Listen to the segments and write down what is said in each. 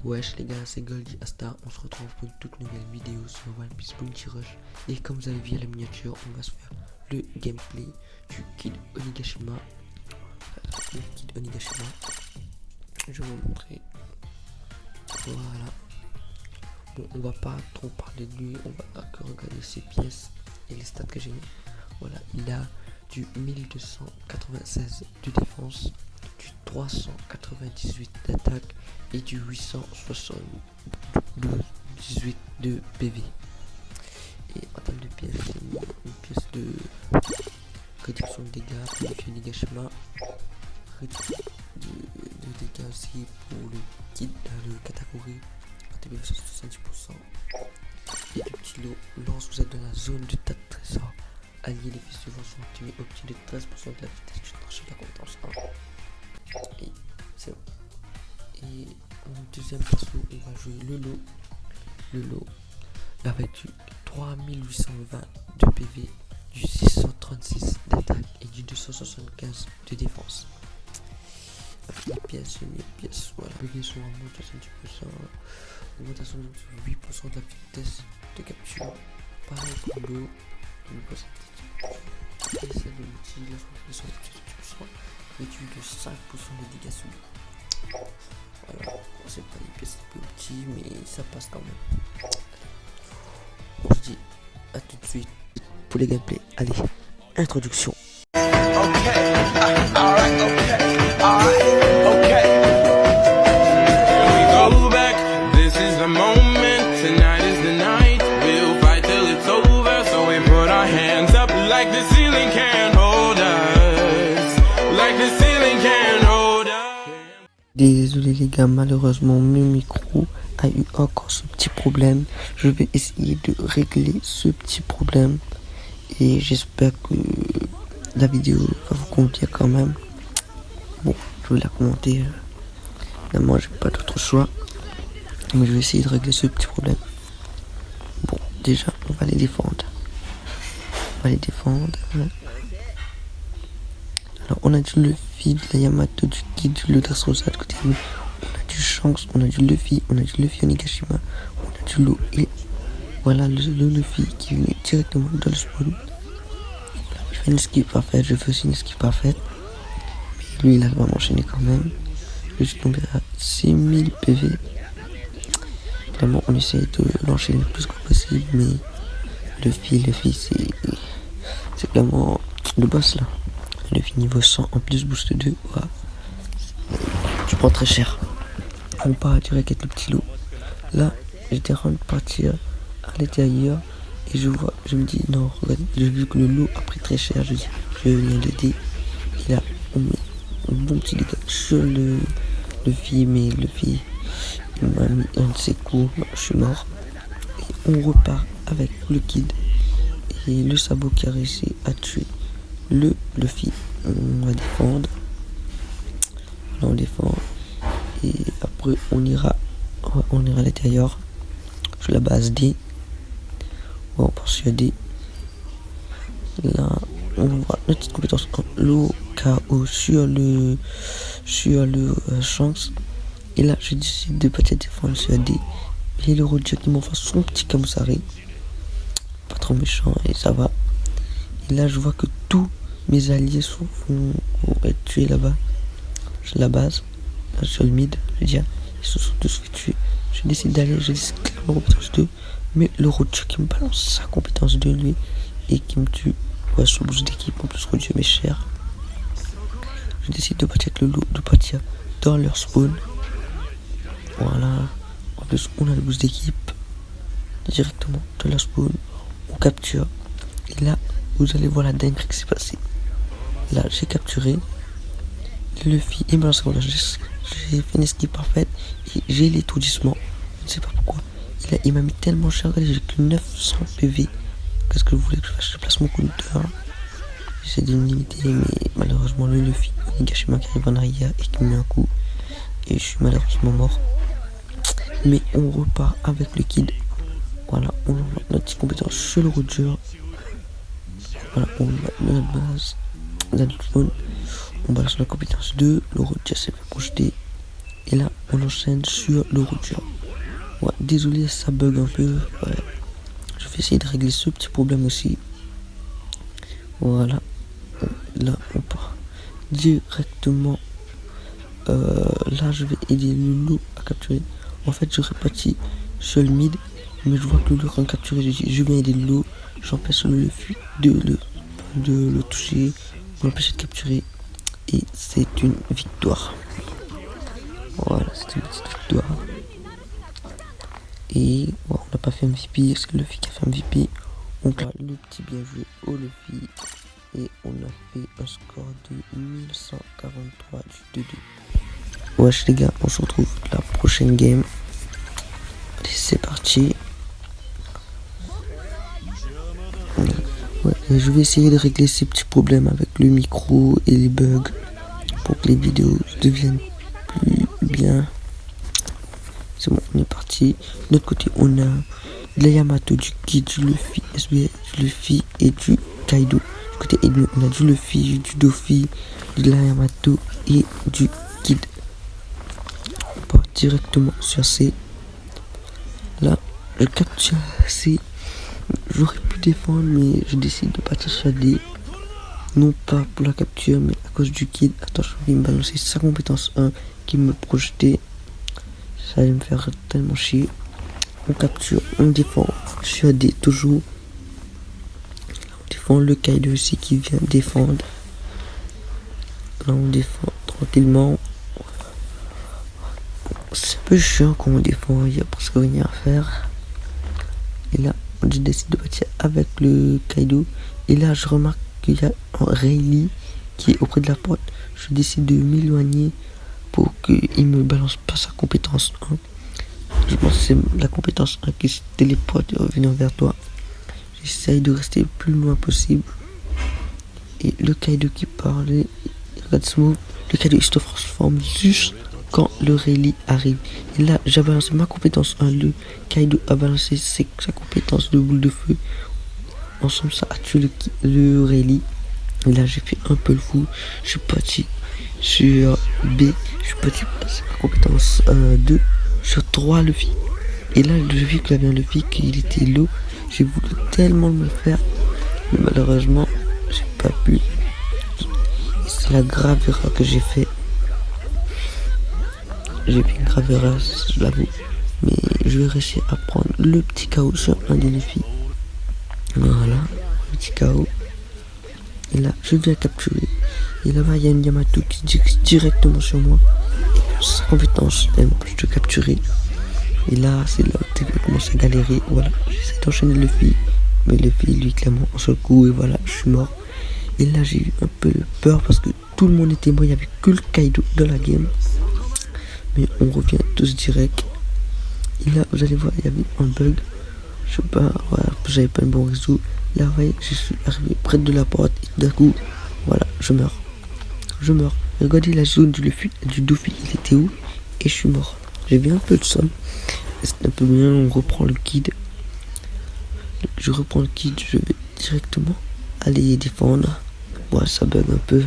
Wesh les gars, c'est Goldie Asta, on se retrouve pour une toute nouvelle vidéo sur One Piece Bounty Rush. Et comme vous avez vu à la miniature, on va se faire le gameplay du Kid Onigashima. Je vais vous montrer. Voilà. Bon, on va pas trop parler de lui, on va que regarder ses pièces et les stats que j'ai mis. Voilà, il a du 1296 de défense, du 398 d'attaque et du 878 de PV. Et en termes de pièces, j'ai mis une pièce de réduction de dégâts pour le Onigashima, réduction de dégâts aussi pour le Kid, le Katakuri, ATB 70%. Et le petit lot, lance vous êtes dans la zone du tas de trésor. Allier les fils suivants sont activés, obtenez 13% de la vitesse du tranché de la compétence 1. Et c'est bon. Et en deuxième perso, on va jouer le lot avec du 3820 de PV, du 636 d'attaque et du 275 de défense. Avec les pièces, voilà, PV sont en mode 70%, augmentation de 8% de la vitesse de capture, pareil pour l'eau, 8%. Et celle de l'outil, la formation de 70%, réduit de 5% de dégâts subis. Voilà, c'est pas des pièces plus petits, mais ça passe quand même. On se dit à tout de suite pour les gameplays. Allez, introduction. Désolé les gars, malheureusement mon micro a eu encore ce petit problème. Je vais essayer de régler ce petit problème et j'espère que la vidéo va vous convenir quand même. Bon, je vais la commenter. Évidemment, j'ai pas d'autre choix, mais je vais essayer de régler ce petit problème. Bon, déjà, on va les défendre. Alors, on a du Luffy, de la Yamato, du Kid, du Dressrosa de côté de nous. On a du Shanks, on a du Luffy Onigashima, on a du Law et voilà le Luffy qui vient directement dans le spawn. Voilà, il fait une esquive parfaite, je fais aussi une esquive parfaite. Mais lui, il arrive à m'enchaîner quand même. Je suis tombé à 6000 PV. Vraiment, on essaye de l'enchaîner le plus que possible, mais Luffy, c'est vraiment le boss là. Le niveau 100 en plus boost 2, voilà. Tu prends très cher. On part direct avec le petit lot. Là, j'étais en train de partir à l'intérieur et je me dis non, regarde, j'ai vu que le lot a pris très cher. Je dis, je vais venir l'aider. Et là, on met un bon petit dégât sur le Luffy, mais le Luffy, il m'a mis un de ses coups, je suis mort. Et on repart avec le Kid et le sabot qui a réussi à tuer le Luffy. On va défendre. Là on défend. Et après on ira à l'intérieur. Sur la base D. On poursuit D. Là on voit notre petite compétence en l'eau KO sur le Shanks. Et là je décide de peut-être défendre sur D. Et le Roger qui m'envoie son petit Kamusari. Pas trop méchant et ça va. Et là je vois que tous mes alliés vont être tués là-bas, sur la base, sur le mid, je veux dire, ils se sont tous fait tuer. Je décide d'aller, je décide clairement compétence 2, mais le Roger qui me balance sa compétence 2 lui, et qui me tue, ouais, sur boost d'équipe, en plus Roger m'est cher. Je décide de partir avec le lot, de partir dans leur spawn. Voilà, en plus on a le boost d'équipe, directement dans leur spawn, on capture, et là, vous allez voir la dinguerie qui s'est passée. Là, j'ai capturé le Luffy et j'ai fait une esquive parfaite et j'ai l'étourdissement. Je ne sais pas pourquoi. Il m'a mis tellement cher, j'ai que 900 PV. Qu'est-ce que vous voulez que je fasse? Je place mon compteur. J'essaie de me limiter, mais malheureusement, le Luffy Onigashima qui arrive en arrière et qui me met un coup. Et je suis malheureusement mort. Mais on repart avec le Kid. Voilà, on envoie notre petite compétence sur le Roger. Voilà, on va notre base. On balance la compétence 2, le Roger s'est fait projeter. Et là, on enchaîne sur le routier. Ouais, désolé, ça bug un peu. Ouais. Je vais essayer de régler ce petit problème aussi. Voilà. Là, on part directement. Là, je vais aider Loulou à capturer. En fait, je répartis seul mid. Mais je vois que Loulou est en train de capturer. Je viens aider Loulou. J'empêche le Luffy de le toucher. Pour l'empêcher de capturer. Et c'est une victoire. Voilà, c'est une petite victoire. Et bon, on n'a pas fait MVP, c'est le Luffy qui a fait MVP. Donc là, le petit bien joué au Luffy. Et on a fait un score de 1143 du 2-2. Wesh les gars, on se retrouve la prochaine game. Allez, c'est parti. Ouais, et je vais essayer de régler ces petits problèmes avec le micro et les bugs pour que les vidéos deviennent plus bien. C'est bon, on est parti. De l'autre côté, on a de la Yamato, du Kid, du Luffy, SBL, du Luffy et du Kaido. Du côté ennemi, on a du Luffy, du Doffy, de la Yamato et du Kid. On part directement sur C. Là, le capture C. J'aurais pu défendre, mais je décide de partir sur D. Non pas pour la capture, mais à cause du Kid. Attention, il me balançait sa compétence 1 qui me projetait. Ça allait me faire tellement chier. On capture, on défend sur D toujours. On défend le Kaido aussi qui vient défendre. Là on défend tranquillement. C'est un peu chiant quand on défend, il n'y a presque rien à faire. Et là je décide de partir avec le Kaido. Et là je remarque qu'il y a un Rayleigh qui est auprès de la porte. Je décide de m'éloigner pour qu'il me balance pas sa compétence 1. Je pense que c'est la compétence 1 qui se téléporte et revient vers toi. J'essaye de rester le plus loin possible. Et le Kaido qui parle, regarde ce mot. Le Kaido il se transforme juste quand le Rayleigh arrive. Et là, j'ai balancé ma compétence 1. Le Kaido a balancé sa compétence de boule de feu. Ensemble, ça a tué le Rayleigh. Et là, j'ai fait un peu le fou. Je suis parti sur B. Je suis parti passer ma compétence 2 sur 3 Luffy. Et là, je vis qu'il y avait un Luffy qu'il était low. J'ai voulu tellement le faire. Mais malheureusement, j'ai pas pu. C'est la grave erreur que j'ai fait. J'ai fait une grave erreur, je l'avoue. Mais je vais réussir à prendre le petit KO sur un des Luffy. Voilà, le petit KO. Et là, je viens capturer. Et là-bas, il y a une Yamato qui dirige directement sur moi. Et sa compétence, elle m'empêche de capturer. Et là, c'est là où tu commences à galérer. Voilà, j'essaie d'enchaîner le Luffy. Mais le Luffy, lui, clairement, en seul coup. Et voilà, je suis mort. Et là, j'ai eu un peu peur parce que tout le monde était mort. Il n'y avait que le Kaido dans la game. Mais on revient tous direct. Et là, vous allez voir, il y avait un bug. Je sais pas, voilà, j'avais pas le bon réseau. Là, vous voyez, je suis arrivé près de la porte. Et d'un coup, voilà, je meurs. Je meurs. Regardez la zone du Doffy, il était où? Et je suis mort. J'ai bien un peu de somme. C'est un peu bien, on reprend le Kid. Je reprends le Kid, je vais directement aller défendre. Bon, ça bug un peu.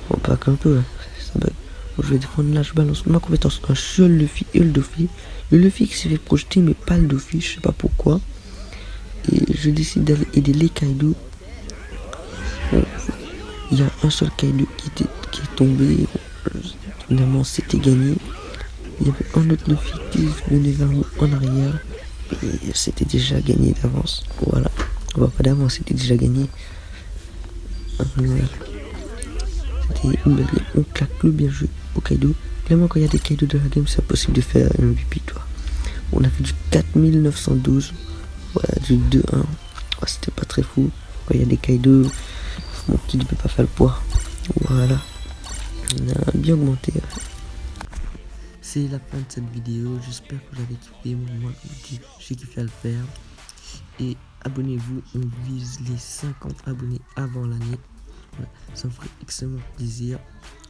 Bon, pas qu'un peu, hein. Ça bug. Bon, je vais défendre là, je balance ma compétence un seul Luffy et le Doffy. Le Luffy qui s'est fait projeter, mais pas le Doffy, je sais pas pourquoi. Et je décide d'aller aider les Kaido. Bon, il y a un seul Kaido qui est tombé. Finalement, c'était gagné. Il y avait un autre Luffy qui venait vers nous en arrière. Et c'était déjà gagné d'avance. Voilà. On va pas d'avance, c'était déjà gagné. Voilà. C'était une belle game. On claque le bien joué au Kaido. Clairement, quand il y a des Kaido dans la game, c'est impossible de faire une victoire. On a fait du 4912. Voilà, du 2-1. Ouais, c'était pas très fou. Quand il y a des Kaido, mon Kid ne peut pas faire le poids. Voilà. On a bien augmenté. C'est la fin de cette vidéo. J'espère que vous avez kiffé. Moi, j'ai kiffé à le faire. Et abonnez-vous. On vise les 50 abonnés avant l'année. Voilà. Ça me ferait extrêmement plaisir.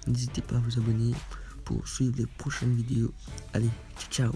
N'hésitez pas à vous abonner pour suivre les prochaines vidéos. Allez, ciao.